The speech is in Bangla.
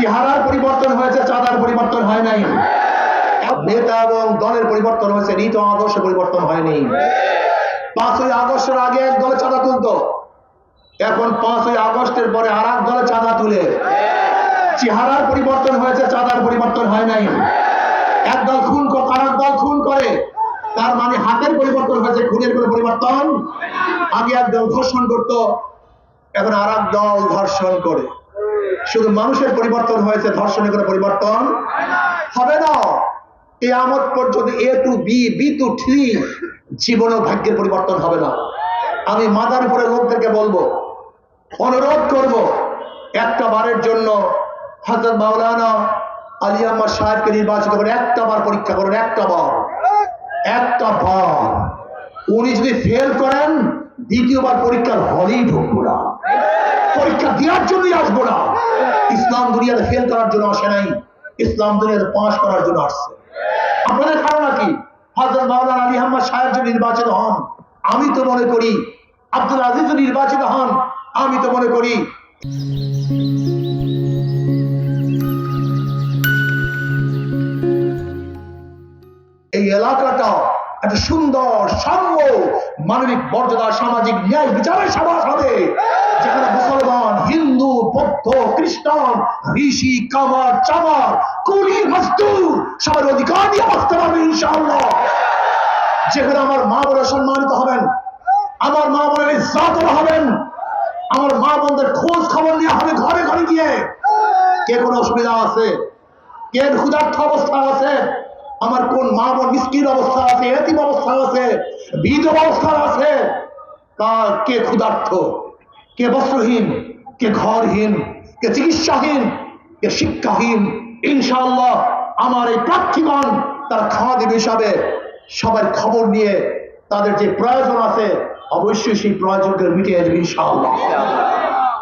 চেহারার পরিবর্তন হয়েছে, চাঁদার পরিবর্তন হয় নাই। নেতা এবং দলের পরিবর্তন হয়েছে, নীতি আদর্শের পরিবর্তন হয়নি। 5ই আগস্টের আগে এক দলে চাঁদা তুলতো, এখন 5ই আগস্টের পরে আর এক দলে চাঁদা তুলে। চেহারার পরিবর্তন হয়েছে, চাঁদার পরিবর্তন হয় নাই। একদল খুন করে আর এক দল খুন করে, তার মানে হাতের পরিবর্তন হয়েছে, খুনের কোনো পরিবর্তন। আগে একদল ধর্ষণ করত, এখন আর এক দল ধর্ষণ করে। শুধু মানুষের পরিবর্তন হয়েছে, ধর্ষণের কোনো পরিবর্তন হবে না। কিয়ামত পর্যন্ত A to B, B to C জীবনও ভাগ্যের পরিবর্তন হবে না। আমি মাদারীপুরের লোকদেরকে বলবো, অনুরোধ করব, একটা বারের জন্য হযরত মাওলানা আলী আহমদ সাহেবকে নির্বাচিত করে একটা বার পরীক্ষা করুন। একটা বার উনি যদি ফেল করেন, দ্বিতীয়বার পরীক্ষার হলেই ঢুকবো না, পরীক্ষা দেওয়ার জন্যই আসবো না। ইসলাম দুনিয়াতে ফেল করার জন্য আসে নাই, ইসলাম দুনিয়াতে পাস করার জন্য আসছে। আপনাদের ধারণা কি হযরত মাওলানা আলী আহমদ সাহেব যদি নির্বাচিত হন, আমি তো মনে করি আব্দুল আজিজ নির্বাচিত হন, আমি তো মনে করি এই এলাকাটা একটা সুন্দর সাম্য, মানবিক মর্যাদা, সামাজিক ন্যায় বিচারের সমাজ হবে, যেখানে মুসলমান, হিন্দু, বৌদ্ধ, খ্রিস্টান, ঋষি, কামার, চামার, কুলি, মজদুর সবার অধিকার নিয়ে বাঁচতে পারবে ইনশাআল্লাহ। যেখানে আমার মা বোনেরা সম্মানিত হবেন, আমার মা বোনের ইজ্জত হবেন, আমার মা বোনদের খোঁজ খবর নেওয়া হবে ঘরে ঘরে গিয়ে। কে কোনো অসুবিধা আছে, কে ক্ষুধার্ত অবস্থা আছে, আমার কোন মা বোন মিসকিন অবস্থা আছে, এতিম অবস্থা আছে, বিধবা অবস্থা আছে, কার কে ক্ষুধার্ত, কে বস্ত্রহীন, কে ঘরহীন, কে চিকিৎসাহীন, কে শিক্ষাহীন, ইনশাআল্লাহ আমার এই প্রার্থীগণ তারা খাওয়া দেবে হিসাবে সবার খবর নিয়ে তাদের যে প্রয়োজন আছে অবশ্যই সেই প্রয়োজনকে মিটিয়ে দেবে ইনশাআল্লাহ।